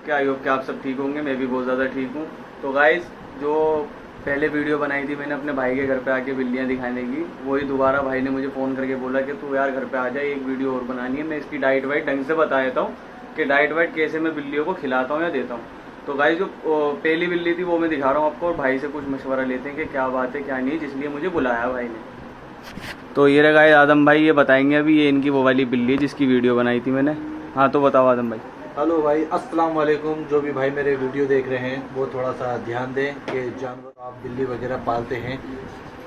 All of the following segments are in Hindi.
सबके। आई होप कि आप सब ठीक होंगे, मैं भी बहुत ज़्यादा ठीक हूँ। तो गाइस, जो पहले वीडियो बनाई थी मैंने अपने भाई के घर पे आके बिल्लियाँ दिखाने की, वही दोबारा भाई ने मुझे फ़ोन करके बोला कि तू यार घर पे आ जाए, एक वीडियो और बनानी है, मैं इसकी डाइट वाइट ढंग से बता देता हूँ कि डाइट वाइट कैसे मैं बिल्लियों को खिलाता हूँ या देता हूँ। तो गाइस, जो पहली बिल्ली थी वो मैं दिखा रहा हूँ आपको, और भाई से कुछ मशवरा लेते हैं कि क्या बात है क्या नहीं, जिसलिए मुझे बुलाया भाई ने। तो ये रहा गाइस आदम भाई, ये बताएंगे अभी, ये इनकी वो वाली बिल्ली है जिसकी वीडियो बनाई थी मैंने। हाँ तो बताओ आदम भाई। हेलो भाई, अस्सलाम वालेकुम। जो भी भाई मेरे वीडियो देख रहे हैं वो थोड़ा सा ध्यान दें कि जानवर आप बिल्ली वगैरह पालते हैं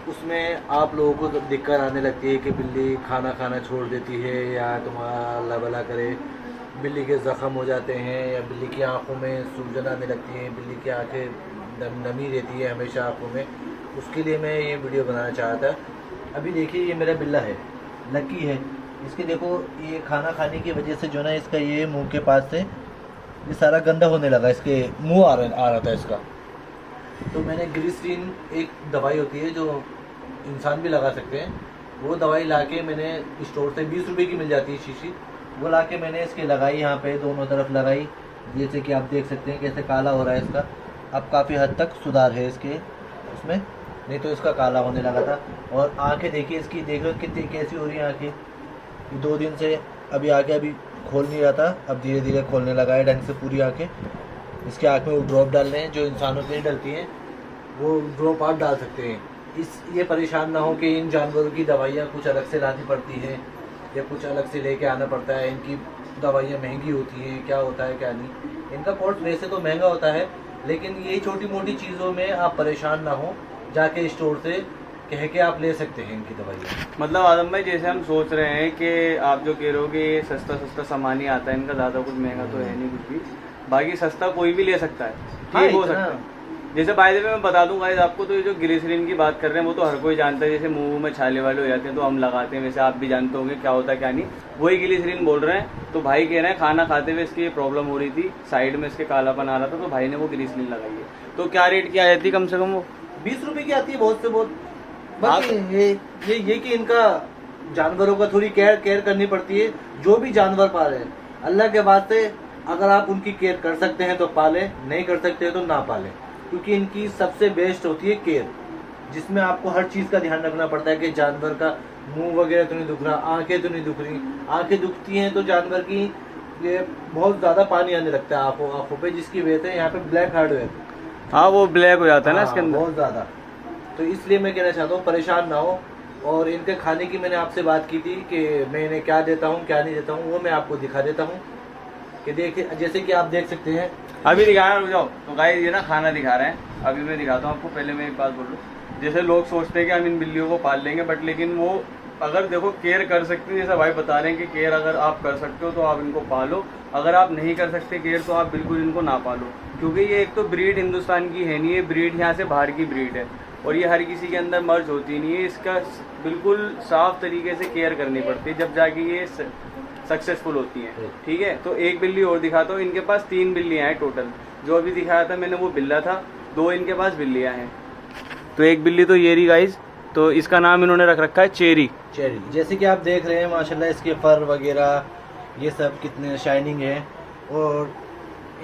उसमें आप लोगों को जब दिक्कत आने लगती है कि बिल्ली खाना खाना छोड़ देती है या तुम्हारा अल्लाह भला करे बिल्ली के ज़ख़म हो जाते हैं या बिल्ली की आंखों में सूजन आने लगती है, बिल्ली की आंखें नमी रहती है हमेशा आंखों में, उसके लिए मैं ये वीडियो बनाना चाहा था। अभी देखिए ये मेरा बिल्ला है, लकी है। इसके देखो ये खाना खाने की वजह से जो ना इसका ये मुंह के पास से ये सारा गंदा होने लगा, इसके मुंह आ रहा था इसका। तो मैंने ग्लिसरीन एक दवाई होती है जो इंसान भी लगा सकते हैं, वो दवाई लाके मैंने स्टोर से 20 रुपए की मिल जाती है शीशी, वो लाके मैंने इसके लगाई, यहाँ पे दोनों तरफ लगाई। जैसे कि आप देख सकते हैं कैसे काला हो रहा है इसका। अब काफ़ी हद तक सुधार है इसके उसमें, नहीं तो इसका काला होने लगा था। और आंखें देखिए इसकी, देख लो कितनी कैसी हो रही हैं आंखें। 2 दिन से अभी आके अभी खोल नहीं रहा था, अब धीरे धीरे खोलने लगा है ढंग से पूरी आंखें। इसके आँख में वो ड्रॉप डालने हैं जो इंसानों के लिए डलती हैं, वो ड्रॉप आप डाल सकते हैं। ये परेशान ना हो कि इन जानवरों की दवाइयाँ कुछ अलग से लानी पड़ती हैं या कुछ अलग से लेके आना पड़ता है, इनकी दवाइयाँ महंगी होती हैं, क्या होता है क्या नहीं। इनका कोर्स वैसे तो महंगा होता है, लेकिन ये छोटी मोटी चीज़ों में आप परेशान ना हो, जाके स्टोर से कह के आप ले सकते हैं इनकी दवाइयाँ। मतलब आदम भाई, जैसे हम सोच रहे हैं कि आप जो कह रहे हो कि ये सस्ता सस्ता सामान ही आता है इनका, ज़्यादा कुछ महंगा तो है नहीं कुछ भी, बाकी सस्ता कोई भी ले सकता है, ठीक हो सकता है। जैसे बाय द वे मैं बता दूं गाइस आपको, तो ये जो ग्लिसरीन की बात कर रहे हैं वो तो हर कोई जानता है, जैसे मुंह में छाले वाले हो जाते हैं तो हम लगाते हैं, वैसे आप भी जानते होंगे क्या होता है क्या नहीं, वही ग्लिसरीन बोल रहे हैं। तो भाई कह रहे हैं खाना खाते हुए इसकी प्रॉब्लम हो रही थी, साइड में इसके कालापन आ रहा था, तो भाई ने वो ग्लिसरीन लगाई है। तो क्या रेट की आ जाती है कम से कम? वो 20 रुपए की आती है, बहुत से बहुत। बस ये कि इनका जानवरों का थोड़ी केयर करनी पड़ती है। जो भी जानवर पाले अल्लाह के वास्ते, अगर आप उनकी केयर कर सकते हैं तो पालें, नहीं कर सकते हैं तो ना पालें, क्योंकि इनकी सबसे बेस्ट होती है केयर, जिसमें आपको हर चीज़ का ध्यान रखना पड़ता है कि जानवर का मुंह वगैरह तो नहीं दुख रहा, आंखें तो नहीं दुख रही। आंखें दुखती हैं तो जानवर की ये बहुत ज़्यादा पानी आने लगता है आंखों पे, जिसकी वजह से यहाँ पे ब्लैक हेड है। हाँ, वो ब्लैक हो जाता है ना इसके अंदर बहुत ज़्यादा। तो इसलिए मैं कहना चाहता हूँ परेशान ना हो। और इनके खाने की मैंने आपसे बात की थी कि मैं इन्हें क्या देता हूँ क्या नहीं देता हूँ, वो मैं आपको दिखा देता हूँ कि देखिए, जैसे कि आप देख सकते हैं। अभी दिखा रहा, रुक जाओ। तो गाइस ये ना खाना दिखा रहे हैं, अभी मैं दिखाता हूँ आपको। पहले मैं एक बात बोल लूँ, जैसे लोग सोचते हैं कि हम इन बिल्लियों को पाल लेंगे, बट लेकिन वो अगर देखो केयर कर सकते हैं, जैसा भाई बता रहे हैं कि केयर अगर आप कर सकते हो तो आप इनको पालो, अगर आप नहीं कर सकते केयर तो आप बिल्कुल इनको ना पालो, क्योंकि ये एक तो ब्रीड हिंदुस्तान की है नहीं, ये ब्रीड यहाँ से बाहर की ब्रीड है और ये हर किसी के अंदर मर्ज होती नहीं है। इसका बिल्कुल साफ तरीके से केयर करनी पड़ती है, जब जाके ये सक्सेसफुल होती हैं, ठीक है। तो एक बिल्ली और दिखाता हूँ, इनके पास 3 बिल्लियाँ हैं टोटल। जो अभी दिखाया था मैंने वो बिल्ला था, 2 इनके पास बिल्लियाँ हैं। तो एक बिल्ली तो ये रही गाइस, तो इसका नाम इन्होंने रख रखा है चेरी। जैसे कि आप देख रहे हैं माशाल्लाह इसके फर वगैरह ये सब कितने शाइनिंग है। और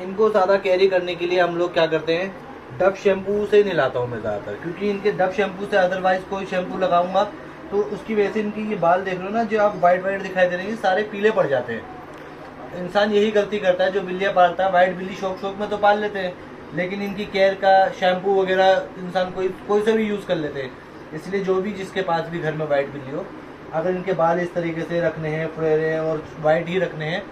इनको ज़्यादा कैरी करने के लिए हम लोग क्या करते हैं, डब शैम्पू से नहलाता हूँ मैं ज़्यादातर, क्योंकि इनके डब शैम्पू से अदरवाइज कोई शैम्पू लगाऊंगा तो उसकी वजह से इनकी ये बाल देख लो ना, जो आप वाइट दिखाई दे रहे हैं, सारे पीले पड़ जाते हैं। इंसान यही गलती करता है जो बिल्लियाँ पालता है, वाइट बिल्ली शौक में तो पाल लेते हैं, लेकिन इनकी केयर का शैम्पू वगैरह इंसान कोई सा भी यूज़ कर लेते हैं। इसलिए जो भी जिसके पास भी घर में वाइट बिल्ली हो, अगर इनके बाल इस तरीके से रखने हैं, फुरेरे और वाइट ही रखने हैं,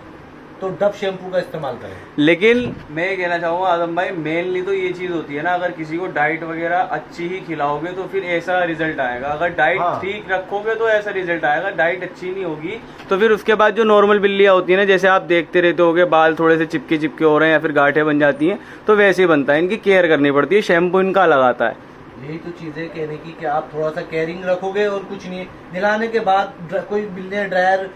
तो डब शैम्पू का इस्तेमाल करें। लेकिन मैं ये कहना चाहूँगा आदम भाई, मेनली तो ये चीज़ होती है ना, अगर किसी को डाइट वगैरह अच्छी ही खिलाओगे तो फिर ऐसा रिजल्ट आएगा। अगर डाइट ठीक रखोगे तो ऐसा रिजल्ट आएगा, डाइट अच्छी नहीं होगी तो फिर उसके बाद जो नॉर्मल बिल्लियाँ होती है ना, जैसे आप देखते रहते होगे बाल थोड़े से चिपके हो रहे हैं या फिर गांठें बन जाती हैं, तो वैसे ही बनता है। इनकी केयर करनी पड़ती है, शैम्पू इनका लगाता है। यही तो चीज़ है कहने की कि आप थोड़ा सा केयरिंग रखोगे और कुछ नहीं। नहलाने के बाद कोई बिल्लियाँ ड्रायर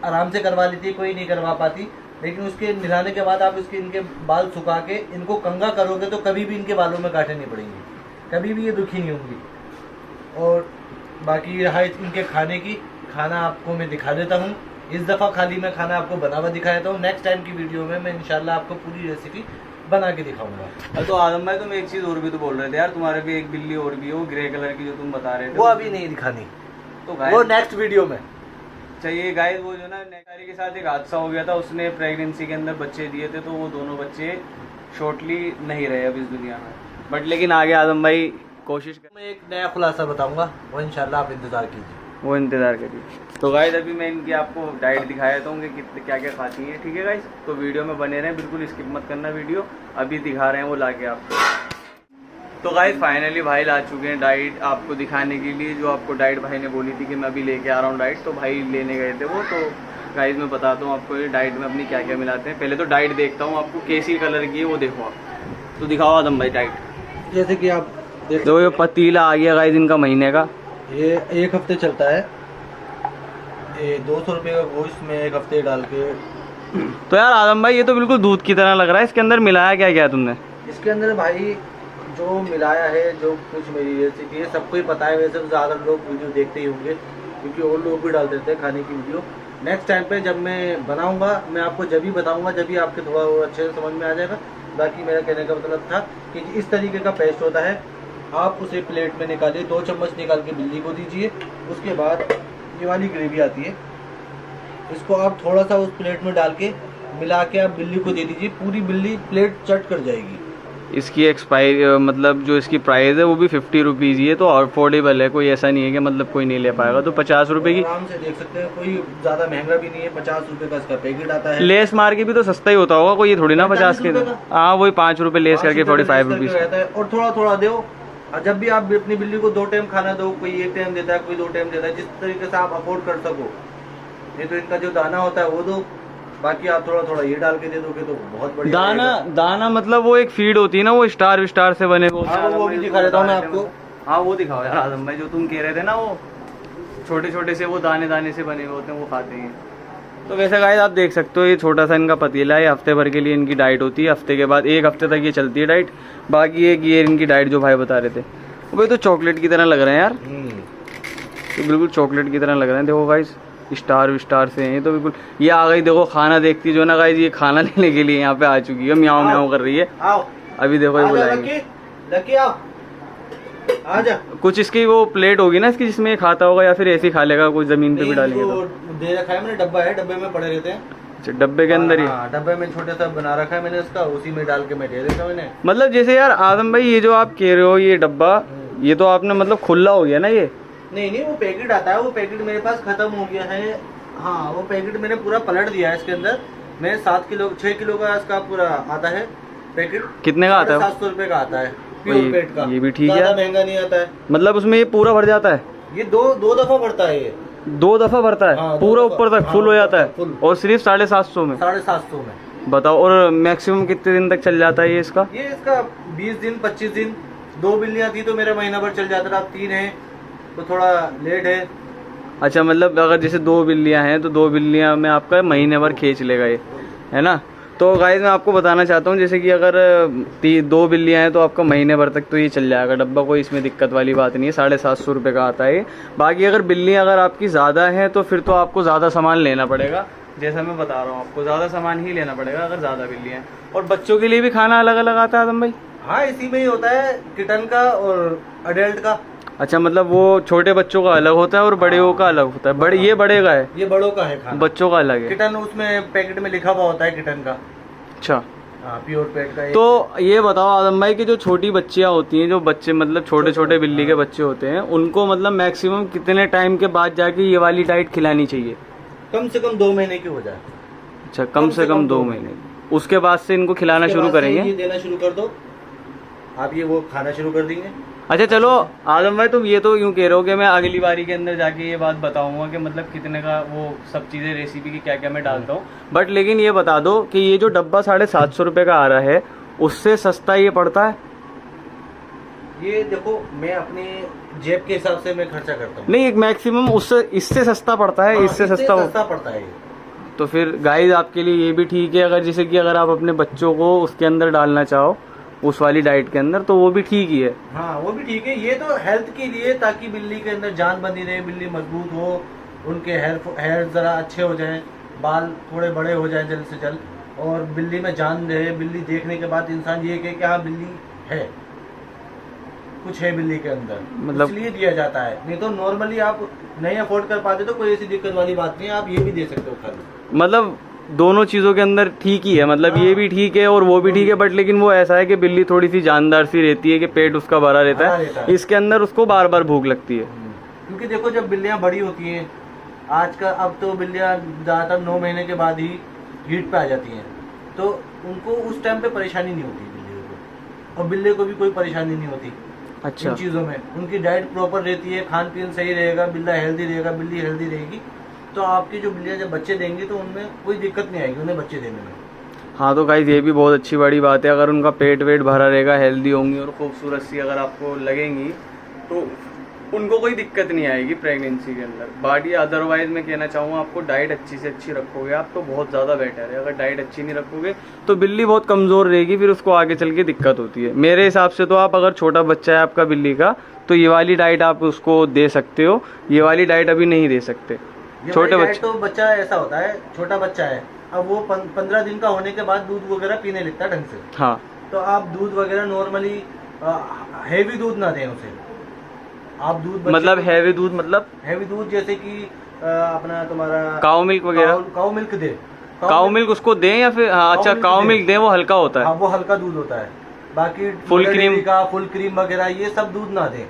आराम से करवा लेती है, कोई नहीं करवा पाती, लेकिन उसके नहलाने के बाद आप इनके बाल सुखा के इनको कंघा करोगे तो कभी भी इनके बालों में गांठें नहीं पड़ेंगी, कभी भी ये दुखी नहीं होंगी। और बाकी रहा इनके खाने की, खाना आपको मैं दिखा देता हूँ। इस दफ़ा खाली मैं खाना आपको बना हुआ दिखाया था, नेक्स्ट टाइम की वीडियो में मैं इंशाल्लाह आपको पूरी रेसिपी बना के दिखाऊंगा। तो आदम भाई तुम एक चीज़ और भी तो बोल रहे थे यार, तुम्हारे भी एक बिल्ली और भी हो ग्रे कलर की जो तुम बता रहे थे, वो अभी नहीं दिखानी, तो वो नेक्स्ट वीडियो में चाहिए। गाइस वो जो ना नेकारी के साथ एक हादसा हो गया था, उसने प्रेगनेंसी के अंदर बच्चे दिए थे, तो वो दोनों बच्चे शॉर्टली नहीं रहे अब इस दुनिया में। बट लेकिन आगे आदम भाई कोशिश कर, मैं एक नया खुलासा बताऊंगा, वो इंशाल्लाह आप इंतज़ार कीजिए, वो इंतज़ार करिए। तो गाइस अभी मैं इनकी आपको डाइट दिखाया था उनके कितने क्या क्या खाती हैं, ठीक है गाइस। तो वीडियो में बने रहें, बिल्कुल स्किप मत करना वीडियो, अभी दिखा रहे हैं वो लाके आपको। तो गाइस फाइनली भाई ला चुके हैं डाइट आपको दिखाने के लिए, जो आपको डाइट भाई ने बोली थी कि मैं अभी लेके आ रहा हूँ डाइट, तो भाई लेने गए थे वो। तो गाइस मैं बताता हूँ आपको ये डाइट में अपनी क्या क्या मिलाते हैं। पहले तो डाइट देखता हूँ आपको कैसी कलर की है वो देखो आप, तो दिखाओ आदम भाई डाइट। जैसे कि आप देखो ये पतीला आ गया गाइस इनका महीने का, ये 1 हफ्ते चलता है, ये 200 रुपये का गोश्त में 1 हफ्ते डाल के। तो यार आदम भाई ये तो बिल्कुल दूध की तरह लग रहा है, इसके अंदर मिलाया क्या क्या है तुमने? इसके अंदर भाई जो मिलाया है, जो कुछ मेरी रेसिपी है सबको ही पता है, वैसे तो ज़्यादा लोग वीडियो देखते ही होंगे क्योंकि और लोग भी डाल देते हैं खाने की वीडियो। नेक्स्ट टाइम पे जब मैं बनाऊंगा मैं आपको जब भी बताऊंगा, जब भी आपके थोड़ा और अच्छे से समझ में आ जाएगा। बाकी मेरा कहने का मतलब था कि इस तरीके का पेस्ट होता है, आप उसे प्लेट में निकालिए, 2 चम्मच निकाल के बिल्ली को दीजिए। उसके बाद ये वाली ग्रेवी आती है, इसको आप थोड़ा सा उस प्लेट में डाल के मिला के आप बिल्ली को दे दीजिए, पूरी बिल्ली प्लेट चट कर जाएगी। इसकी एक्सपायरी मतलब जो इसकी प्राइस है वो भी 50 रुपीज़ ही है, तो अफोर्डेबल है, कोई ऐसा नहीं है कि मतलब कोई नहीं ले पाएगा। तो 50 रुपये की आराम से देख सकते हैं, कोई ज़्यादा महंगा भी नहीं है, 50 रुपये का इसका पैकेट आता है। लेस मार के भी तो सस्ता ही होता होगा, कोई ये थोड़ी ना 50 के, हाँ वही 5 रुपये लेस करके 45 रुपीज़ रहता है। और थोड़ा थोड़ा दो, और जब भी आप अपनी बिल्ली को 2 टाइम खाना दो, कोई 1 टाइम देता है, कोई 2 टाइम देता है, जिस तरीके से आप अफोर्ड कर सको। नहीं तो इनका जो दाना होता है वो दो, बाकी आप थोड़ा थोड़ा ये डाल के दे दोगे तो बहुत बढ़िया। दाना मतलब वो एक फीड होती है ना, वो स्टार से बने हुए, वो भी दिखा देता हूँ मैं आपको। हाँ वो दिखाओ यार आदम भाई, जो तुम कह रहे थे ना वो छोटे छोटे से वो दाने दाने से बने हुए होते हैं, वो खाते हैं। तो वैसे गाइस आप देख सकते हो ये छोटा सा इनका पतीला है, हफ्ते भर के लिए इनकी डाइट होती है। हफ्ते के बाद 1 हफ्ते तक ये चलती है डाइट। बाकी एक ये इनकी डाइट जो भाई बता रहे थे वो भाई तो चॉकलेट की तरह लग रहे हैं यार, तो बिल्कुल चॉकलेट की तरह लग रहे हैं। देखो गाइस स्टार से हैं, तो बिल्कुल ये आ गई। देखो खाना देखती जो ना गाइस, ये खाना लेने के लिए यहाँ पे आ चुकी है, म्याऊं म्याऊं कर रही है। अभी देखो ये बुलाएंगे, आजा। कुछ इसकी वो प्लेट होगी ना इसकी जिसमें ये खाता होगा, या फिर ऐसे ही खा लेगा, कुछ जमीन पे भी डालेंगे तो दे रखा है मैंने, डब्बा है, डब्बे में पड़े रहते हैं। अच्छा डब्बे के अंदर ही? डब्बे में छोटे सा बना रखा है मैंने इसका, उसी में डाल के मैं दे देता हूं मैंने। मतलब जैसे यार आदम भाई ये जो आप कह रहे हो ये डब्बा, ये तो आपने मतलब खुला हो गया ना ये? नहीं वो पैकेट आता है, वो पैकेट मेरे पास खत्म हो गया है। हाँ वो पैकेट मैंने पूरा पलट दिया है, इसके अंदर मैं 6 किलो का इसका पूरा आता है पैकेट। कितने का आता है? 700 रुपए का आता है प्योर पेट का। ये भी ठीक है, महंगा नहीं आता है। मतलब उसमें ये पूरा भर जाता है? ये दो दफा भरता है, ये 2 दफा भरता है? हाँ, पूरा ऊपर तक फुल हो जाता है? फुल। और सिर्फ 750 में? 750 में। बताओ। और मैक्सिमम कितने दिन तक चल जाता है ये इसका? ये इसका 20 दिन 25 दिन। 2 बिल्लियां थी तो मेरा महीना भर चल जाता था, अब 3 है तो थोड़ा लेट है। अच्छा मतलब अगर जैसे 2 बिल्लियां हैं तो 2 बिल्लियां में आपका महीने भर खींच लेगा ये, है ना? तो गाइस मैं आपको बताना चाहता हूँ जैसे कि अगर 2 बिल्लियां हैं तो आपका महीने भर तक तो ये चल जाएगा डब्बा, कोई इसमें दिक्कत वाली बात नहीं है। 750 रुपये का आता है ये। बाकी अगर बिल्लियां अगर आपकी ज़्यादा हैं तो फिर तो आपको ज़्यादा सामान लेना पड़ेगा, जैसा मैं बता रहा हूँ आपको ज़्यादा सामान ही लेना पड़ेगा अगर ज़्यादा बिल्लियाँ हैं। और बच्चों के लिए भी खाना अलग अलग आता है आदम भाई? हाँ इसी में ही होता है, किटन का और अडल्ट का। अच्छा मतलब वो छोटे बच्चों का अलग होता है और बड़े का अलग होता है? ये बड़े का है? ये बड़ों का है खाना, बच्चों का अलग है। किटन उसमें पैकेट में लिखा हुआ होता है किटन का। अच्छा प्योर पेट का। तो ये बताओ आदम भाई कि जो छोटी बच्चियां होती हैं, जो बच्चे मतलब छोटे छोटे बिल्ली के बच्चे होते हैं, उनको मतलब मैक्सिमम कितने टाइम के बाद जाके ये वाली डाइट खिलानी चाहिए? कम से कम 2 महीने की हो जाए। अच्छा कम से कम 2 महीने, उसके बाद से इनको खिलाना शुरू करेंगे? ये देना शुरू कर दो आप, ये वो खाना शुरू कर देंगे। अच्छा चलो आदम भाई तुम ये तो यूँ कह रहे हो कि मैं अगली बारी के अंदर जाके ये बात बताऊंगा कि मतलब कितने का वो सब चीज़ें रेसिपी की क्या क्या मैं डालता हूँ, बट लेकिन ये बता दो कि ये जो डब्बा 750 रुपये का आ रहा है उससे सस्ता ये पड़ता है? ये देखो मैं अपनी जेब के हिसाब से मैं खर्चा करता हूँ। नहीं एक मैक्सिमम उससे इससे सस्ता पड़ता है? इससे सस्ता पड़ता है। तो फिर गाइस आपके लिए ये भी ठीक है, अगर जैसे कि अगर आप अपने बच्चों को उसके अंदर डालना चाहो उस वाली डाइट के अंदर तो वो भी ठीक ही है। हाँ वो भी ठीक है। ये तो हेल्थ के लिए, ताकि बिल्ली के अंदर जान बनी रहे, बिल्ली मजबूत हो, उनके हेयर ज़रा अच्छे हो जाएं, बाल थोड़े बड़े हो जाएं जल्द से जल्द, और बिल्ली में जान रहे, बिल्ली देखने के बाद इंसान ये कहे कि हाँ बिल्ली है, कुछ है बिल्ली के अंदर, मतलब इसलिए दिया जाता है। नहीं तो नॉर्मली आप नहीं अफोर्ड कर पाते तो कोई ऐसी दिक्कत वाली बात नहीं है, आप ये भी दे सकते हो खाली। मतलब दोनों चीज़ों के अंदर ठीक ही है, मतलब हाँ। ये भी ठीक है और वो भी ठीक है, बट लेकिन वो ऐसा है कि बिल्ली थोड़ी सी जानदार सी रहती है कि पेट उसका भरा रहता भरा है, रहता है। इसके अंदर उसको बार बार भूख लगती है। क्योंकि देखो जब बिल्लियाँ बड़ी होती हैं, आज का अब तो बिल्लियाँ ज़्यादातर 9 महीने के बाद ही हीट पे आ जाती हैं, तो उनको उस टाइम पे परेशानी नहीं होती बिल्लियों को, और बिल्ली को भी कोई परेशानी नहीं होती। अच्छा, इन चीज़ों में उनकी डाइट प्रॉपर रहती है, खान पीन सही रहेगा, बिल्ला हेल्दी रहेगा, बिल्ली हेल्दी रहेगी, तो आपकी जो बिल्लियाँ जब बच्चे देंगी तो उनमें कोई दिक्कत नहीं आएगी उन्हें बच्चे देने में। हाँ तो गाइस ये भी बहुत अच्छी बड़ी बात है, अगर उनका पेट वेट भरा रहेगा, हेल्दी होंगी और खूबसूरत सी अगर आपको लगेंगी तो उनको कोई दिक्कत नहीं आएगी प्रेगनेंसी के अंदर। बाकी अदरवाइज मैं कहना चाहूँगा आपको डाइट अच्छी से अच्छी रखोगे आप तो बहुत ज़्यादा बेटर है। अगर डाइट अच्छी नहीं रखोगे तो बिल्ली बहुत कमज़ोर रहेगी, फिर उसको आगे चल के दिक्कत होती है। मेरे हिसाब से तो आप अगर छोटा बच्चा है आपका बिल्ली का तो ये वाली डाइट आप उसको दे सकते हो, ये वाली डाइट अभी नहीं दे सकते छोटे बच्चे। तो बच्चा ऐसा होता है, छोटा बच्चा है, अब वो 15 दिन का होने के बाद दूध वगैरह पीने लगता है ढंग से, हाँ तो आप दूध वगैरह नॉर्मली हैवी दूध ना दें उसे। आप दूध मतलब हैवी दूध मतलब हैवी दूध जैसे कि अपना तुम्हारा काऊ मिल्क वगैरह, काऊ मिल्क दे, काऊ मिल्क उसको दें या फिर हाँ अच्छा काऊ मिल्क दें, वो हल्का होता है। हाँ वो हल्का दूध होता है। बाकी फुल क्रीम का फुल क्रीम वगैरह ये सब दूध ना दें,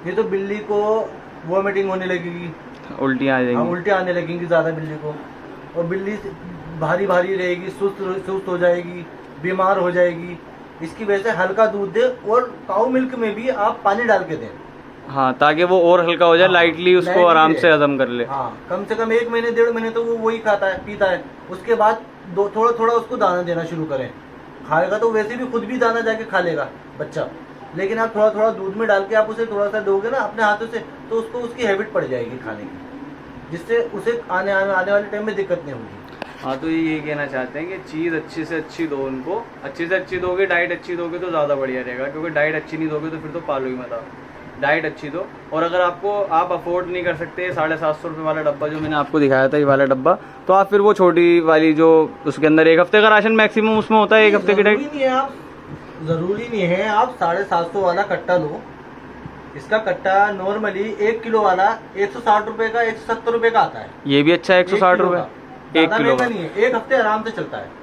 ये तो बिल्ली को वॉमिटिंग होने लगेगी, उल्टियाँ आ जाएंगी, उल्टी आने लगेंगी ज़्यादा बिल्ली को, और बिल्ली भारी भारी रहेगी, सुस्त हो जाएगी, बीमार हो जाएगी। इसकी वजह से हल्का दूध दे, और काऊ मिल्क में भी आप पानी डाल के दें, हाँ ताकि वो और हल्का हो जाए, हाँ, लाइटली उसको lightly आराम दे। से हजम कर ले। हाँ कम से कम 1 महीने 1.5 महीने तो वो वही खाता है पीता है, उसके बाद थोड़ा थोड़ा उसको दाना देना शुरू करें। खाएगा तो वैसे भी खुद भी दाना जाके खा लेगा बच्चा, लेकिन आप थोड़ा थोड़ा दूध में डाल के आप उसे थोड़ा सा दोगे ना अपने हाथों से, तो उसको उसकी हैबिट पड़ जाएगी खाने की, जिससे उसे आने वाले टाइम में दिक्कत नहीं होगी। हाँ तो ये कहना चाहते हैं कि चीज़ अच्छी से अच्छी दो उनको, अच्छी से अच्छी दोगे, डाइट अच्छी दोगे तो ज़्यादा बढ़िया रहेगा, क्योंकि डाइट अच्छी नहीं दोगे तो फिर तो पालो ही मत आप। डाइट अच्छी दो, और अगर आप अफोर्ड नहीं कर सकते 750 रुपये वाला डब्बा जो मैंने आपको दिखाया था, ये वाला डब्बा, तो आप फिर वो छोटी वाली जो उसके अंदर 1 हफ्ते का राशन मैक्सिमम उसमें होता है, 1 हफ्ते की डाइट। जरूरी नहीं है आप 750 वाला कट्टा लो। इसका कट्टा नॉर्मली 1 किलो वाला 160 रुपए का 170 रुपए का आता है। ये भी अच्छा है 160 रुपये 1 किलो का नहीं है, 1 हफ्ते आराम से चलता है।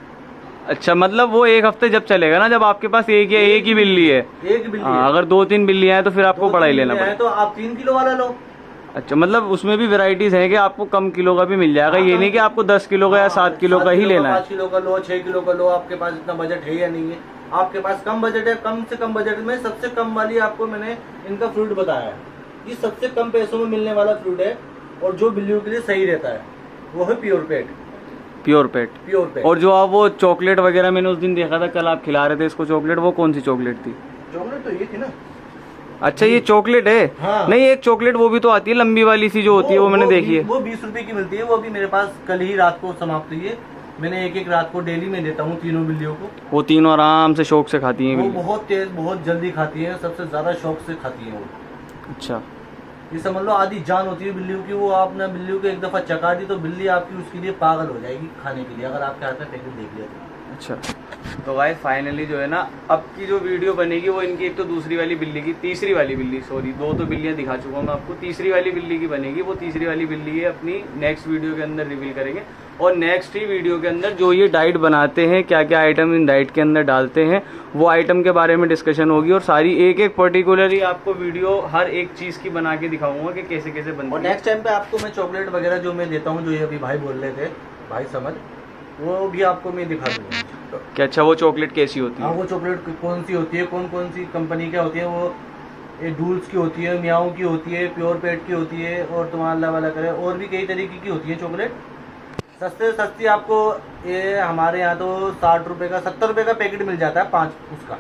अच्छा मतलब वो 1 हफ्ते जब चलेगा ना, जब आपके पास एक ही बिल्ली है। एक बिल्ली है। अगर 2-3 बिल्लियाँ हैं तो फिर आपको बड़ा ही लेना पड़ेगा। तो आप 3 किलो वाला लो। अच्छा मतलब उसमें भी वेराइटीज है कि आपको कम किलो का भी मिल जाएगा, ये नहीं कि आपको 10 किलो का या 7 किलो का ही लेना है। 5 किलो का लो, 6 किलो का लो, आपके पास इतना बजट है या नहीं है। आपके पास कम बजट है, कम से कम बजट में सबसे कम वाली आपको मैंने इनका फ्रूट बताया है, ये सबसे कम पैसों में मिलने वाला फ्रूट है, और जो बिल्लियों के लिए सही रहता है वो है प्योर पेट। प्योर पेट। और जो आप वो चॉकलेट वगैरह मैंने उस दिन देखा था, कल आप खिला रहे थे इसको चॉकलेट, वो कौन सी चॉकलेट थी? चॉकलेट तो ये थी ना। अच्छा ये चॉकलेट है। हाँ। नहीं एक चॉकलेट वो भी तो आती है लंबी वाली सी जो होती है, वो मैंने देखी है। वो 20 रुपए की मिलती है, वो अभी मेरे पास कल ही रात को समाप्त हुई है। मैंने एक रात को डेली में देता हूँ तीनों बिल्लियों को। वो तीनों आराम से शौक से खाती हैं वो बिल्ली। बहुत तेज, बहुत जल्दी खाती है, सबसे ज्यादा शौक से खाती है वो। अच्छा ये समझ लो आधी जान होती है बिल्लियों की। वो आपने बिल्लियों को एक दफा चका दी तो बिल्ली आपकी उसके लिए पागल हो जाएगी खाने के लिए, अगर आपके हाथ में पैकेट देख लिया तो। अच्छा तो गाइस फाइनली जो है ना, अब की जो वीडियो बनेगी वो इनकी एक तो दूसरी वाली बिल्ली की, तीसरी वाली बिल्ली, सॉरी 2 तो बिल्लियां दिखा चुका हूँ मैं आपको, तीसरी वाली बिल्ली की बनेगी। वो तीसरी वाली बिल्ली है अपनी नेक्स्ट वीडियो के अंदर रिवील करेंगे, और नेक्स्ट ही वीडियो के अंदर जो ये डाइट बनाते हैं, क्या क्या आइटम इन डाइट के अंदर डालते हैं, वो आइटम के बारे में डिस्कशन होगी, और सारी एक एक पर्टिकुलरली आपको वीडियो हर एक चीज़ की बना के दिखाऊंगा कि कैसे कैसे बनती है। और नेक्स्ट टाइम पे आपको मैं चॉकलेट वगैरह जो मैं देता हूँ, जो ये अभी भाई बोल रहे थे, भाई समझ, वो भी आपको मैं दिखा दूंगा कि अच्छा वो चॉकलेट कैसी होती हाँ है। वो चॉकलेट कौन सी होती है, कौन कौन सी कंपनी क्या होती है। वो ये डूल्स की होती है, मियाओ की होती है, प्योर पेट की होती है, और तुम्हारा अल्लाह वाला करे और भी कई तरीके की होती है चॉकलेट। सस्ते सस्ती आपको ये हमारे यहाँ तो 60 रुपये का 70 रुपये का पैकेट मिल जाता है 5 उसका।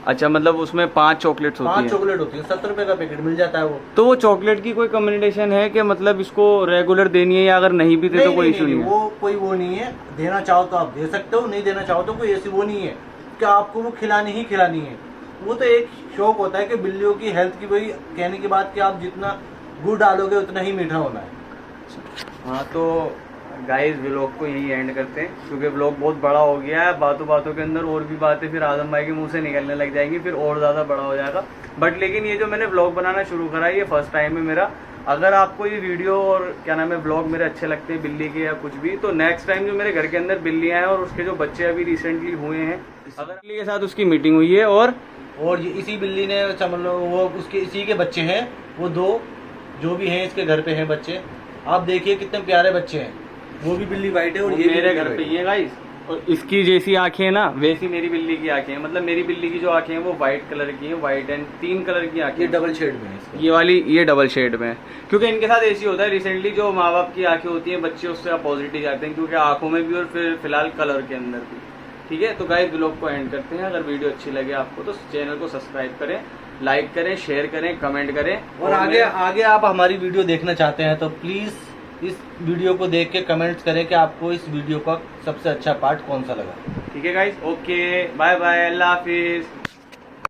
अच्छा मतलब उसमें 5 चॉकलेट्स होती 5 हैं। चॉकलेट होती है, 70 रुपये का पैकेट मिल जाता है वो। तो वो चॉकलेट की कोई कम्युनिकेशन है कि मतलब इसको रेगुलर देनी है, या अगर नहीं भी दे तो कोई इशू नहीं है? वो कोई वो नहीं है, देना चाहो तो आप दे सकते हो, नहीं देना चाहो तो कोई ऐसी वो नहीं है कि आपको वो खिलानी ही खिलानी है। वो तो एक शौक होता है कि बिल्लियों की हेल्थ की, वही कहने की बात कि आप जितना गुड़ डालोगे उतना ही मीठा होना है। अच्छा। हाँ तो गाइस व्लॉग को यही एंड करते हैं, क्योंकि व्लॉग बहुत बड़ा हो गया है। बातों बातों के अंदर और भी बातें फिर आजम भाई के मुंह से निकलने लग जाएंगी, फिर और ज़्यादा बड़ा हो जाएगा। बट लेकिन ये जो मैंने व्लॉग बनाना शुरू करा है, ये फर्स्ट टाइम है मेरा। अगर आपको ये वीडियो और क्या नाम है व्लॉग मेरे अच्छे लगते हैं बिल्ली के या कुछ भी, तो नेक्स्ट टाइम जो मेरे घर के अंदर बिल्लियाँ हैं और उसके जो बच्चे अभी रिसेंटली हुए हैं, अगर बिल्ली के साथ उसकी मीटिंग हुई है और ये इसी बिल्ली ने समझ लो वो उसके इसी के बच्चे हैं, वो 2 जो भी हैं इसके घर पे हैं बच्चे। आप देखिए कितने प्यारे बच्चे हैं, वो भी बिल्ली वाइट है और ये मेरे घर पे ही है गाइस। और इसकी जैसी आंखें हैं ना, वैसी मेरी बिल्ली की आंखें हैं। मतलब मेरी बिल्ली की जो आंखें हैं वो व्हाइट कलर की हैं, व्हाइट एंड 3 कलर की आंखें। ये डबल शेड में है इसका। ये वाली ये डबल शेड में है, क्योंकि इनके साथ ऐसी होता है रिसेंटली जो माँ बाप की आंखें होती हैं बच्चे उससे अपोजिट ही जाते हैं, क्योंकि आंखों में भी और फिर फिलहाल कलर के अंदर भी। ठीक है, तो गाइस व्लॉग को एंड करते हैं। अगर वीडियो अच्छी लगे आपको तो चैनल को सब्सक्राइब करें, लाइक करें, शेयर करें, कमेंट करें। और आगे आप हमारी वीडियो देखना चाहते हैं तो प्लीज इस वीडियो को देख के कमेंट्स करें कि आपको इस वीडियो का सबसे अच्छा पार्ट कौन सा लगा। ठीक है गाइस, ओके, बाय बाय, अल्लाह हाफिज।